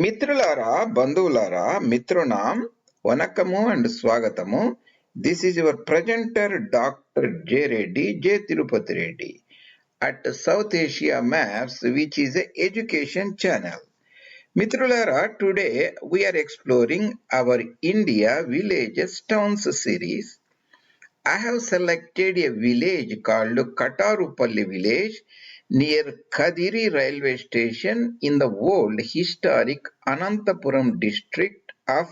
మిత్రులారా, బంధువులారా, మిత్రునాం వనకము and స్వాగతము. This is your presenter Dr. J. Reddy, J. Tirupati Reddy at South Asia Maps, which is a education channel. మిత్రులారా, today we are exploring our India villages towns series. I have selected a village called KataruPalle village near Kadiri railway station in the old historic Anantapur district of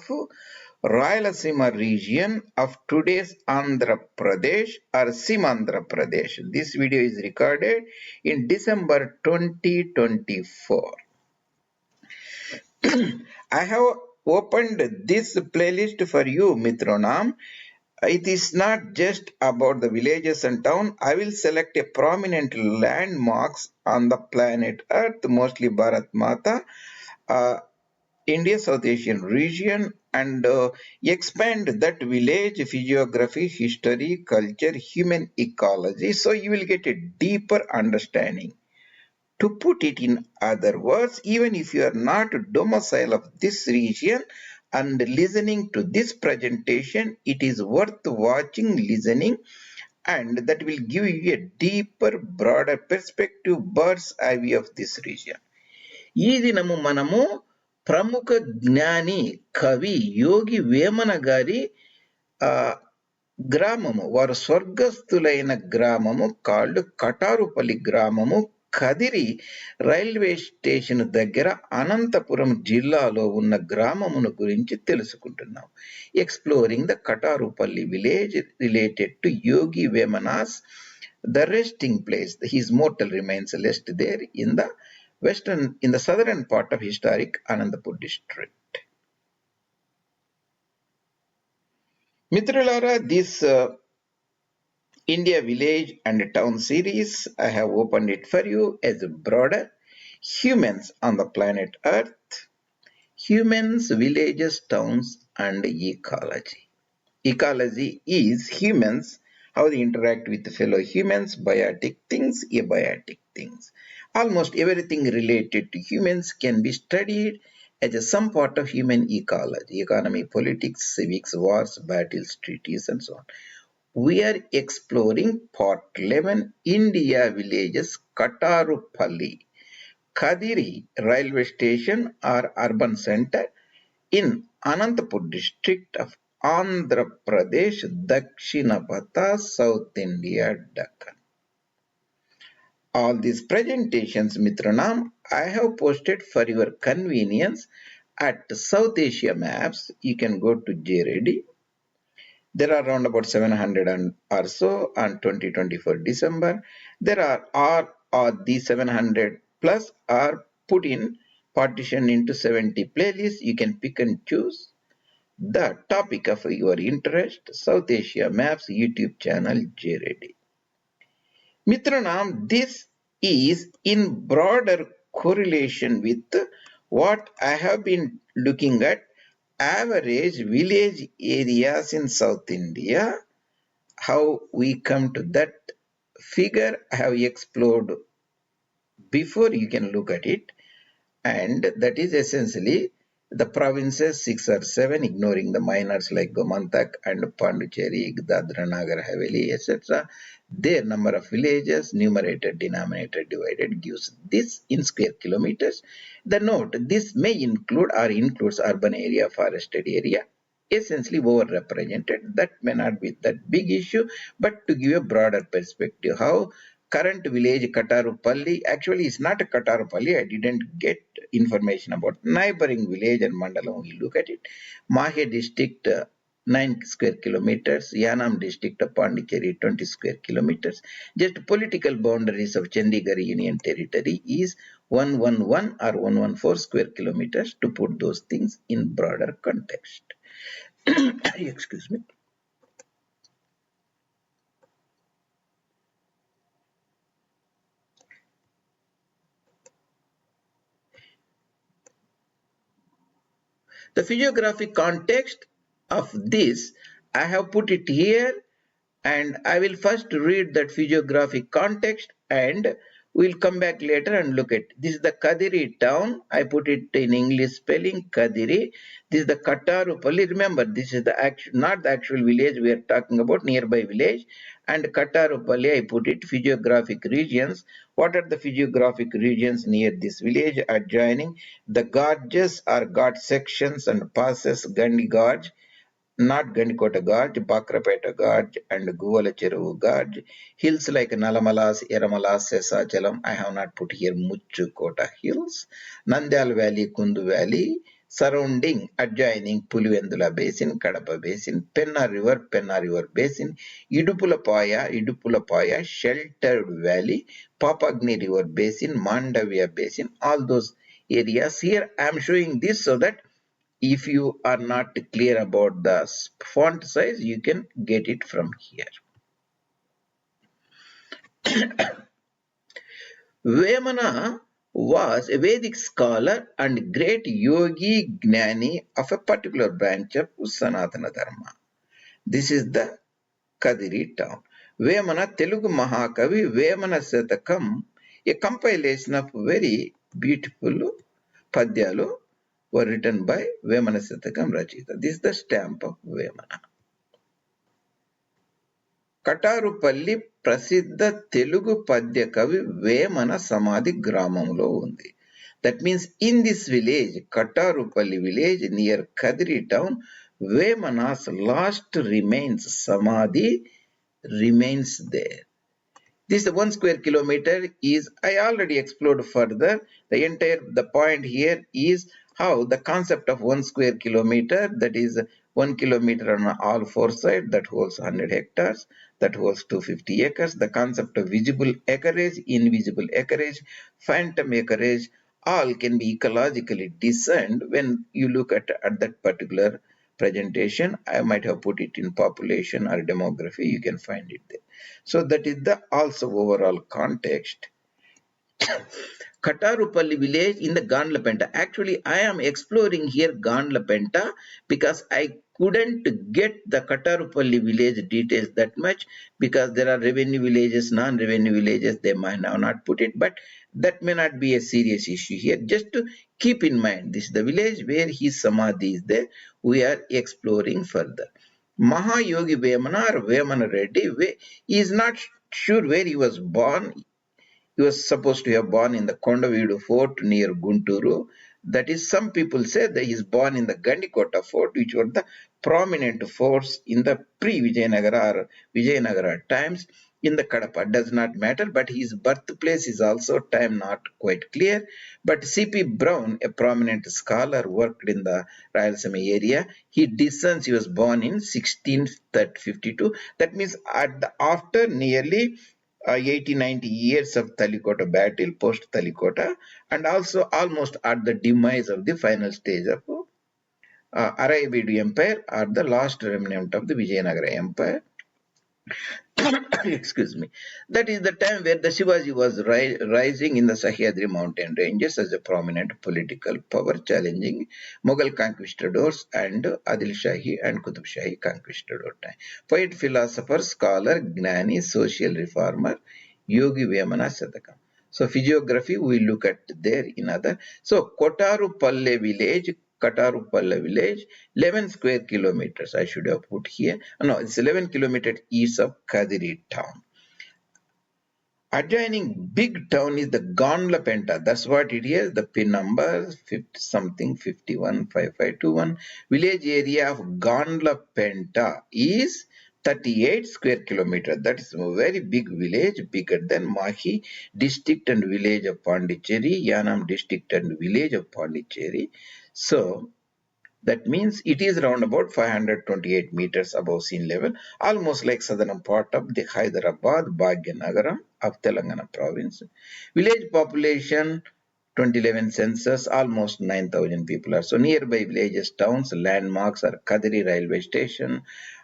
Rayalaseema region of today's Andhra Pradesh or Simandhra Pradesh. This video is recorded in December 2024. I have opened this playlist for you, Mitronam. It is not just about the villages and town. I will select a prominent landmarks on the planet Earth, mostly Bharat Mata, India, South Asian region, and expand that village physiography, history, culture, human ecology, so you will get a deeper understanding. To put it in other words, even if you are not domicile of this region and listening to this presentation, it is worth watching, listening, and that will give you a deeper, broader perspective, bird's eye view of this region. ఈ దినము మనము ప్రముఖ జ్ఞాని కవి యోగి వేమన గారి గ్రామము, వారు స్వర్గస్థులైన గ్రామము కాళ్ళు కటారుపల్లి గ్రామము కదిరి రైల్వే స్టేషన్ దగ్గర అనంతపురం జిల్లాలో ఉన్న గ్రామమును గురించి తెలుసుకుంటున్నాం. Exploring the Katarupalli village related to Yogi Vemana's the resting place. His mortal remains left there in the southern part of historic Anantapur district. Mitralara, this India village and town series, I have opened it for you as a broader humans on the planet Earth, humans, villages, towns, and ecology. Ecology is humans, how they interact with fellow humans, biotic things, abiotic things. Almost everything related to humans can be studied as some part of human ecology, economy, politics, civics, wars, battles, treaties, and so on. We are exploring part 11, India villages, KataruPalle, Kadiri railway station or urban center in Anantapur district of Andhra Pradesh, Dakshinapatha, South India, Deccan. All these presentations, Mitranam, I have posted for your convenience at South Asia Maps. You can go to GREddy. There are around about 700 or so on 2024 December. There are these 700 plus are put in partition into 70 playlists. You can pick and choose the topic of your interest. South Asia Maps YouTube channel GREddy. Mitranam, this is in broader correlation with what I have been looking at average village areas in South India. How we come to that figure I have explored before. You can look at it, and that is essentially the provinces 6 or 7, ignoring the minors like Gomantak and Pondicherry, Dadra, Nagar Haveli, etc. Their number of villages, numerator, denominator divided, gives this in square kilometers. The note, this may include or includes urban area, forested area, essentially overrepresented. That may not be that big issue, but to give a broader perspective, how current village KataruPalle, actually it's not a KataruPalle, I didn't get information about neighboring village and mandalam. We look at it. Mahe district 9 square kilometers, Yanam district of Pondicherry 20 square kilometers. Just political boundaries of Chandigarh Union Territory is 111 or 114 square kilometers, to put those things in broader context. Excuse me. The physiographic context of this, I have put it here, and I will first read that physiographic context and We'll come back later and look at this is the Kadiri town. I put it in English spelling Kadiri. This is the KataruPalle. Remember, this is the actual, not the actual village we are talking about, nearby village. And KataruPalle, I put it physiographic regions. What are the physiographic regions near this village adjoining? The gorges are ghat sections and passes Gandhi Gorge, not Gandikota Gorge, Bakrapeta Gorge, and Guvala Cheruvu Gorge. Hills like Nalamalas, Eramalas, Sesachalam. I have not put here Muchukota Hills. Nandyal Valley, Kundu Valley. Surrounding, adjoining Pulivendula Basin, Kadapa Basin, Penna River Basin, Idupulapaya, Sheltered Valley, Papagni River Basin, Mandavia Basin, all those areas. Here I am showing this so that if you are not clear about the font size, you can get it from here. Vemana was a Vedic scholar and great yogi gnani of a particular branch of Sanatana Dharma. This is the Kadiri town. Vemana Telugu Mahakavi Vemana Satakam, a compilation of very beautiful padyalu were written by Vemana Satakam Rachita. This is the stamp of Vemana. Katarupalli ప్రసిద్ధ తెలుగు పద్య కవి వేమన సమాధి గ్రామంలో ఉంది. That means in this village, Katarupalli village near Kadiri town, Vemana's last remains, Samadhi, remains there. This 1 square kilometer is, I already explored further. The point here is how the concept of 1 square kilometer, that is 1 kilometer on all four sides, that holds 100 hectares, that holds 250 acres. The concept of visible acreage, invisible acreage, phantom acreage, all can be ecologically discerned when you look at that particular presentation. I might have put it in population or demography. You can find it there. So that is the also overall context. Katarupalli village in the GandlaPenta. Actually, I am exploring here GandlaPenta because I couldn't get the Katarupalli village details that much because there are revenue villages, non-revenue villages. They might have not put it, but that may not be a serious issue here. Just to keep in mind, this is the village where his samadhi is there. We are exploring further. Yogi Vemana or Vemana Reddy, he is not sure where he was born. He was supposed to have born in the Kondavidu fort near Gunturu. That is, some people say that he is born in the Gandikota fort, which were the prominent forts in the pre-Vijayanagara or Vijayanagara times in the Kadapa. Does not matter, but his birthplace is also time not quite clear. But C.P. Brown, a prominent scholar, worked in the Rayalaseema area. He discerns he was born in 1652. That means after nearly 80-90 years of Talikota battle, post Talikota, and also almost at the demise of the final stage of Arabidu Empire or the last remnant of the Vijayanagara Empire. Excuse me. That is the time where the Shivaji was rising in the Sahyadri mountain ranges as a prominent political power, challenging Mughal conquistadors and Adil Shahi and Qutub Shahi conquistador time. Poet, philosopher, scholar, gnani, social reformer, Yogi Vemana Satakam. So physiography we look at there in other. So KataruPalle village, 11 square kilometers. I should have put here. No, it's 11 kilometers east of Kadiri town. Adjoining big town is the GandlaPenta. That's what it is. The pin number 515521. Village area of GandlaPenta is 38 square kilometers. That is a very big village, bigger than Mahi district and village of Pondicherry, Yanam district and village of Pondicherry. So that means it is around about 528 meters above sea level, almost like southern part of the Hyderabad, Bhagyanagaram of Telangana province. Village population 2011 census, almost 9,000 people are. So nearby villages, towns, landmarks are Kadiri railway station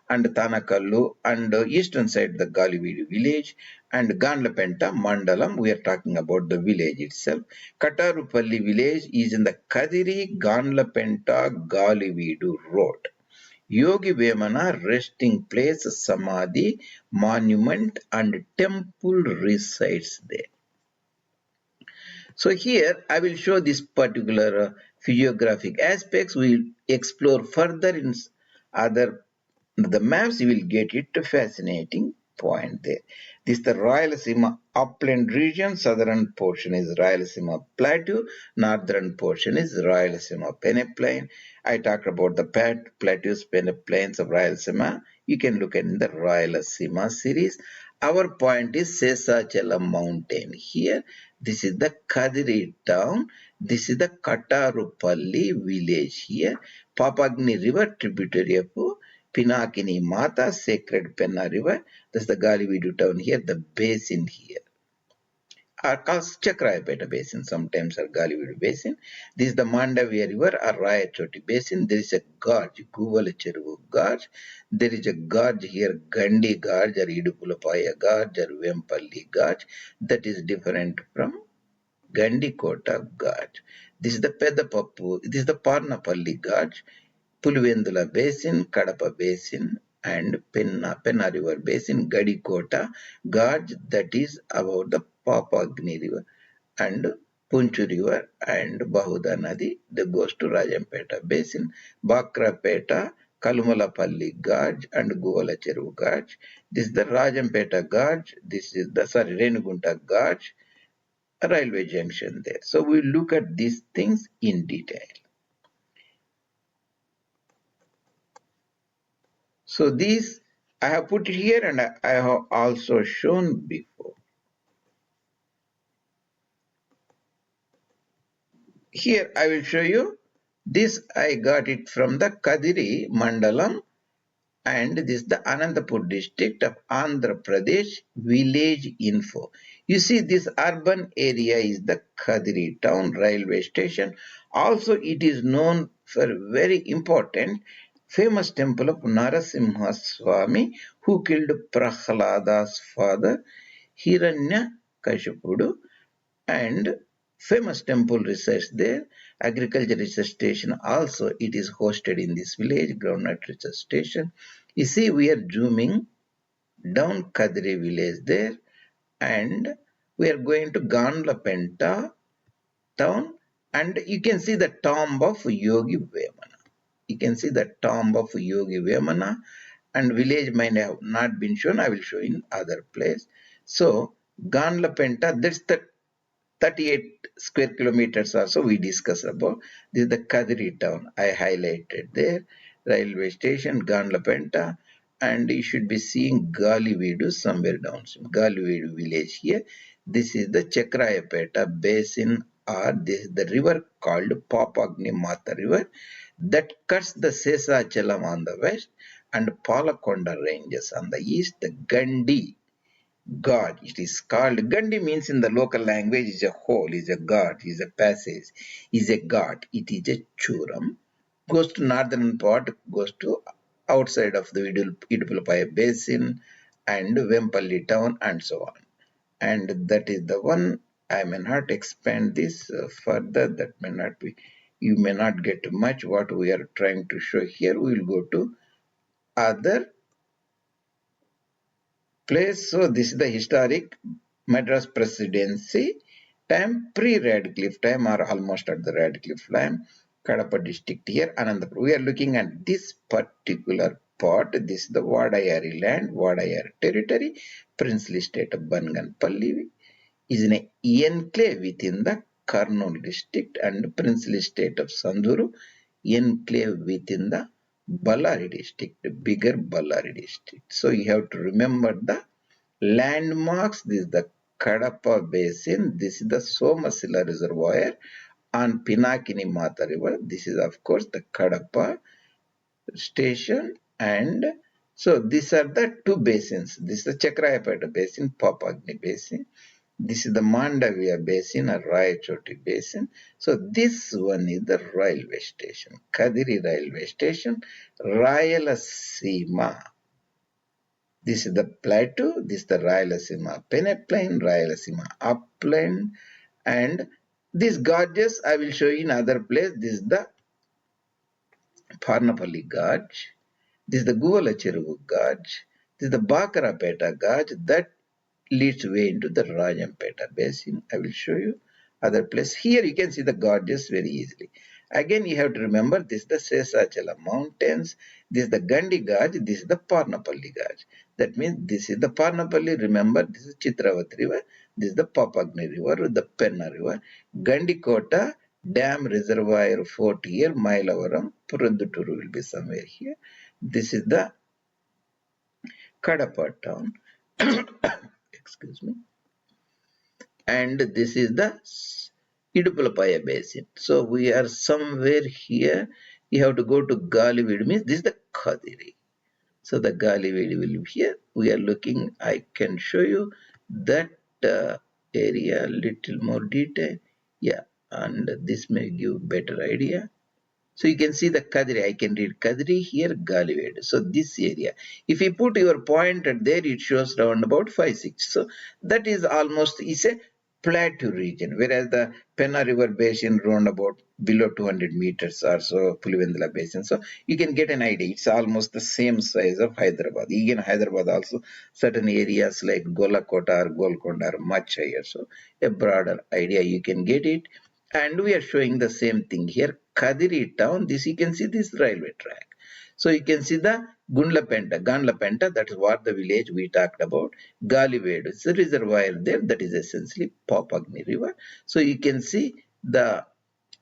and Tanakallu, and eastern side the Galividu village, and GandlaPenta Mandalam. We are talking about the village itself. Katarupalli village is in the Kadiri GandlaPenta Galividu road. Yogi Vemana resting place, Samadhi, monument and temple resides there. So here I will show this particular physiographic aspects. We will explore further in other the maps. You will get it a fascinating point there. This is the Rayalaseema upland region. Southern portion is Rayalaseema Plateau. Northern portion is Rayalaseema Peneplain. I talked about the plateaus, peneplains of Rayalaseema. You can look at in the Rayalaseema series. Our point is Sesachalam mountain here. This is the Kadiri town. This is the KataruPalle village here. Papagni river tributary of Pinakini Mata, sacred Penna river. That's the Galividu town here, the basin here. Are called Chakrayapeta basin, sometimes are Galividu basin. This is the Mandavya river or Rayachoti basin. There is a gorge, Guvalacheruvu gorge. There is a gorge here, Gandi gorge or Idupulapaya gorge or Vempalli gorge. That is different from Gandikota Gorge. This is the Pedapappu, this is the Parnapalli Gorge, Pulivendula Basin, Kadapa Basin, and Penna River Basin, Gadikota Gorge, that is about the Papagni River, and Punchu River and Bahuda Nadi, that goes to Rajampeta Basin, Bakrapeta, Kalumalapalli Gorge, and Guvalacheru Gorge. This is the Rajampeta Gorge, this is the, Renugunta Gorge, a railway junction there. So we look at these things in detail. So these I have put it here and I have also shown before. Here I will show you. This I got it from the Kadiri Mandalam, and this is the Anantapur district of Andhra Pradesh village info. You see, this urban area is the Kadiri town railway station. Also, it is known for very important famous temple of Narasimha Swami, who killed Prahlada's father Hiranyakashipudu, and famous temple resides there. Agriculture research station also it is hosted in this village, groundnut research station. You see, we are zooming down Kadiri village there, and we are going to GandlaPenta town, and you can see the tomb of Yogi Vemana. You can see the tomb of Yogi Vemana, and village might have not been shown. I will show in other place. So GandlaPenta, that's the 38 square kilometers also we discussed about. This is the Kadiri town. I highlighted there. Railway station, GandlaPenta, and you should be seeing Galividu somewhere downstream. Galividu village here. This is the Chakrayapeta basin, or this is the river called Papagni Mata river that cuts the Sesachalam on the west and Palakonda ranges on the east. The Gandi God, it is called. Gandhi means in the local language is a hole, is a god, is a passage, is a god. It is a churam. Goes to northern part, goes to outside of the Idupulapaya basin and Vempalli town and so on. And that is the one. I may not expand this further. That may not be. You may not get much what we are trying to show here. We will go to other place. So this is the historic Madras presidency time, pre-Radcliffe time, or almost at the Radcliffe time. Kadapa district here, Anantapur. We are looking at this particular part. This is the Vadayari land, Vadayari territory, princely state of Banganpalli is an enclave within the Kurnool district, and princely state of Sanduru enclave within the Ballari district, the bigger Ballari district. So you have to remember the landmarks. This is the Kadapa basin. This is the Somasila reservoir on Pinakini Mata river. This is of course the Kadapa station, and so these are the two basins. This is the Chakrayapeta basin, Papagni basin. This is the Mandavya basin or Rayachoti basin. So this one is the railway station, Kadiri railway station, Rayalaseema. This is the plateau, this is the Rayalaseema peneplain, Rayalaseema upland, and these gorges I will show you in other place. This is the Parnapalli Gorge, this is the Guvalacheruvu Gorge, this is the Bakarapeta Gorge that leads way into the Rajampeta basin. I will show you other place. Here you can see the gorges very easily. Again, you have to remember this is the Sesachala mountains, this is the Gandi Gorge, this is the Parnapalli Gorge. That means this is the Parnapalli, remember this is Chitravati River, this is the Papagni River, the Penna River, Gandikota Dam Reservoir Fort here, Mailavaram, Puranduturu will be somewhere here. This is the Kadapa town. Excuse me. And this is the Idupalapaya basin. So we are somewhere here. You have to go to Galivid, means this is the Kadiri. So the Galivid will be here. We are looking, I can show you that area little more detail. Yeah, and this may give better idea. So you can see the Kadiri. I can read Kadiri here, Galivad. So this area. If you put your point at there, it shows around about 5, 6. So that is almost is a plateau region, whereas the Penna River Basin round about below 200 meters or so, Pulivendula Basin. So you can get an idea. It's almost the same size of Hyderabad. Even Hyderabad also, certain areas like Golakota or Golconda are much higher. So a broader idea you can get it. And we are showing the same thing here. Kadiri town, this you can see this railway track. So you can see the GandlaPenta, that is what the village we talked about. Galivad, it's a reservoir there, that is essentially Papagni River. So you can see the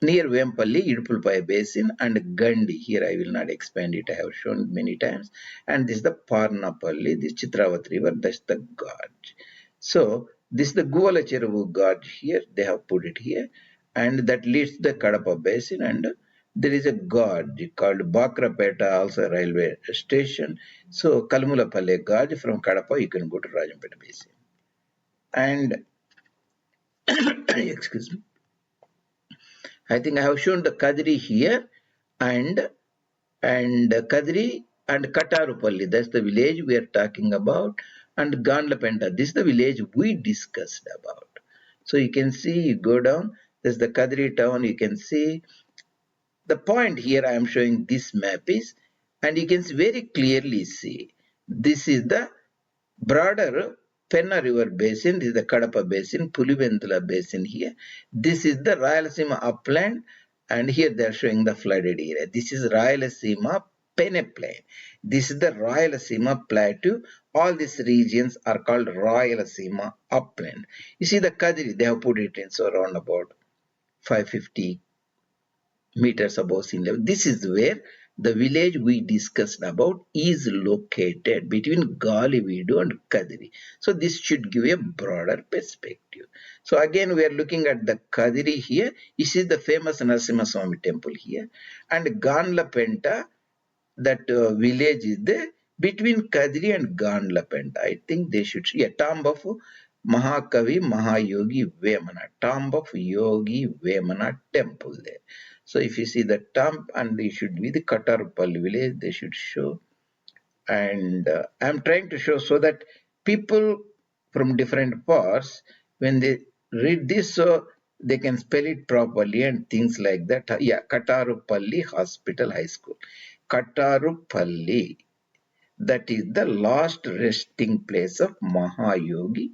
near Vempalli, Idupulpaya Basin and Gandi. Here I will not expand it, I have shown many times. And this is the Parnapalli, this Chitravati River, that's the gorge. So this is the Guvala Cheruvu gorge here, they have put it here. And that leads to the Kadapa Basin, and there is a gorge called Bakrapeta, also a railway station. So Kalmulapalle gorge from Kadapa, you can go to Rajampeta Basin. And excuse me, I think I have shown the Kadiri here, and Kadiri and KataruPalle, that's the village we are talking about, and GandlaPenta, this is the village we discussed about. So you can see, you go down, there's the Kadiri town, you can see. The point here I am showing this map is, and you can very clearly see, this is the broader Penna River Basin, this is the Kadapa Basin, Pulivendula Basin here. This is the Rayalaseema upland, and here they are showing the flooded area. This is Rayalaseema peneplain. This is the Rayalaseema plateau. All these regions are called Rayalaseema upland. You see the Kadiri, they have put it in so around about 550 meters above sea level. This is where the village we discussed about is located between Galividu and Kadiri. So this should give a broader perspective. So again we are looking at the Kadiri here. This is the famous Narasimha Swami temple here. And GandlaPenta, that village is there between Kadiri and GandlaPenta. I think they should see a tomb of Mahakavi Mahayogi Vemana, tomb of Yogi Vemana temple there. So if you see the tomb, and they should be the KataruPalle village, they should show. And I'm trying to show so that people from different parts, when they read this, so they can spell it properly and things like that. Yeah, KataruPalle Hospital High School. KataruPalle, that is the last resting place of Mahayogi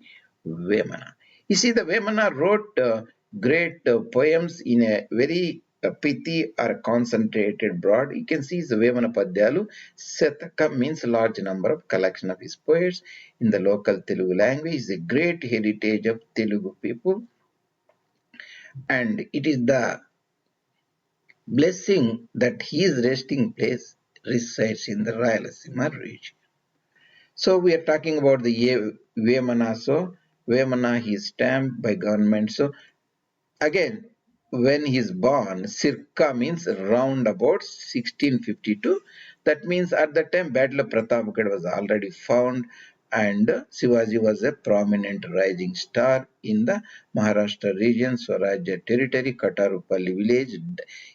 Vemana. You see, the Vemana wrote great poems in a very pithy or concentrated broad. You can see the Vemana Padyalu. Sataka means large number of collection of his poets in the local Telugu language. Is a great heritage of Telugu people. And it is the blessing that his resting place resides in the Rayalaseema region. So we are talking about the Vemana. So Vemana is stamped by government. So again, when he is born, circa means round about 1652. That means at that time Battle of Pratapgarh was already found, and Shivaji was a prominent rising star in the Maharashtra region, Swarajya territory, KataruPalle village.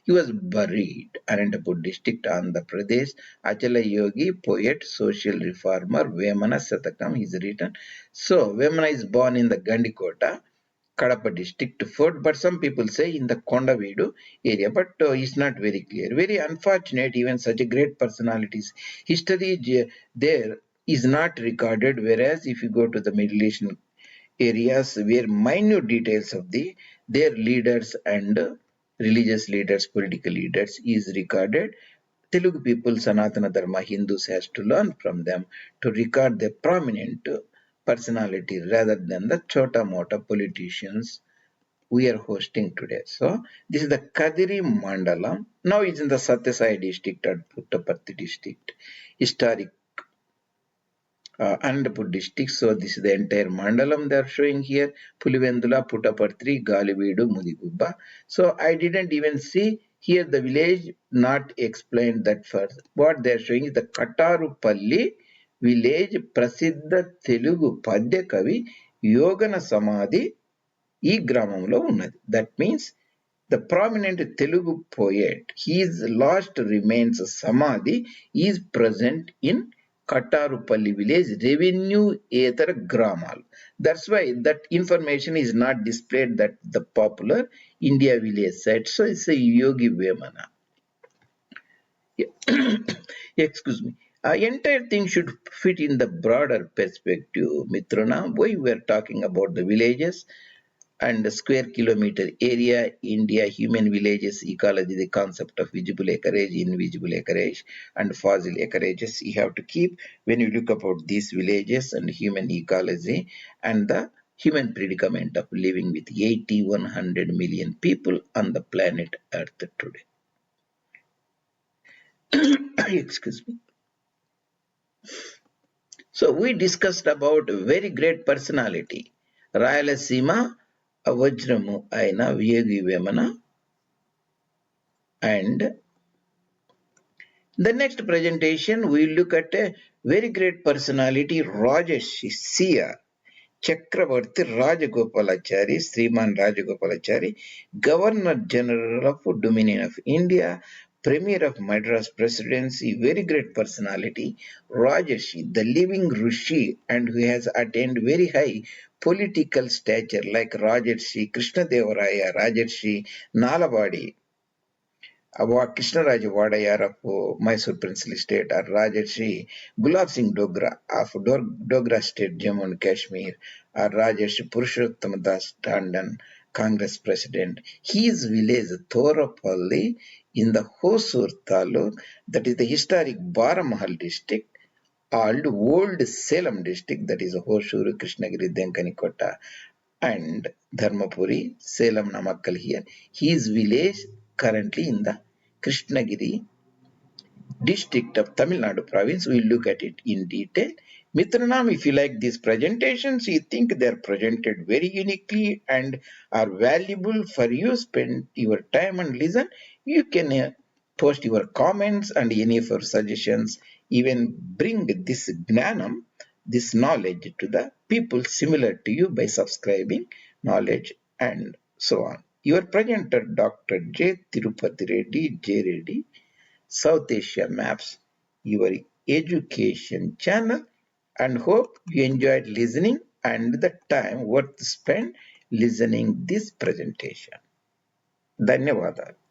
He was buried Anantapur district, Andhra Pradesh. Achala Yogi, poet, social reformer, Vemana Satakam is written. So Vemana is born in the Gandikota, Kadapa district fort, but some people say in the Kondavedu area, but it's not very clear. Very unfortunate, even such a great personalities. History there is not recorded, whereas if you go to the Middle Eastern areas where minute details of the their leaders and religious leaders, political leaders is recorded. Telugu people, Sanatana Dharma Hindus has to learn from them to record their prominent personality rather than the chota mota politicians we are hosting today. So this is the Kadiri Mandalam. Now it's in the SatySai district and Puttaparthi district. Historic Anantapur district. So this is the entire mandalam they are showing here. Pulivendula, Puttaparthi, Galividu, Mudigubba. So I didn't even see here the village not explained that first. What they are showing is the KataruPalle village Prasiddha Telugu Padya Kavi Yogana Samadhi ఈ గ్రామంలో ఉన్నది. That means the prominent Telugu poet, his last remains Samadhi is present in Katarupalli village, revenue ether gramal. That's why that information is not displayed that the popular India village site. So it's a Yogi Vemana. Excuse me. Entire thing should fit in the broader perspective, Mitrana. Why we are talking about the villages and square kilometer area, India, human villages, ecology, the concept of visible acreage, invisible acreage, and fossil acreages you have to keep when you look about these villages and human ecology and the human predicament of living with 100 million people on the planet Earth today. Excuse me. So we discussed about a very great personality, Rayalaseema Vajramu Aina Yogi Vemana, and the next presentation we look at a very great personality, Rajashia Chakravarti Rajagopalachari, Sriman Rajagopalachari, Governor General of Dominion of India, Premier of Madras Presidency, very great personality, Rajarshi, the living Rishi, and who has attained very high political stature like Rajarshi, Krishnadevaraya, Rajarshi, Nalabadi, Krishnaraj Wadayar of Mysore Princely State, or Rajarshi Gulab Singh Dogra of Dogra State, Jammu and Kashmir, or Rajarshi Purushottam Das Tandon, Congress President. His village, Thorapalli, in the Hosur Taluk, that is the historic Baramahal district, called Old Salem district, that is Hosur, Krishnagiri, Denkanikota, and Dharmapuri, Salem Namakkal here. His village currently in the Krishnagiri district of Tamil Nadu province. We'll look at it in detail. Mitranam, if you like these presentations, you think they're presented very uniquely and are valuable for you, spend your time and listen, you can post your comments and any of your suggestions, even bring this gnanam, this knowledge to the people similar to you by subscribing knowledge and so on. Your presenter, Dr. J. Tirupati Reddy, J. Reddy, South Asia Maps, your education channel, and hope you enjoyed listening and the time worth spent listening this presentation. ధన్యవాదాలు.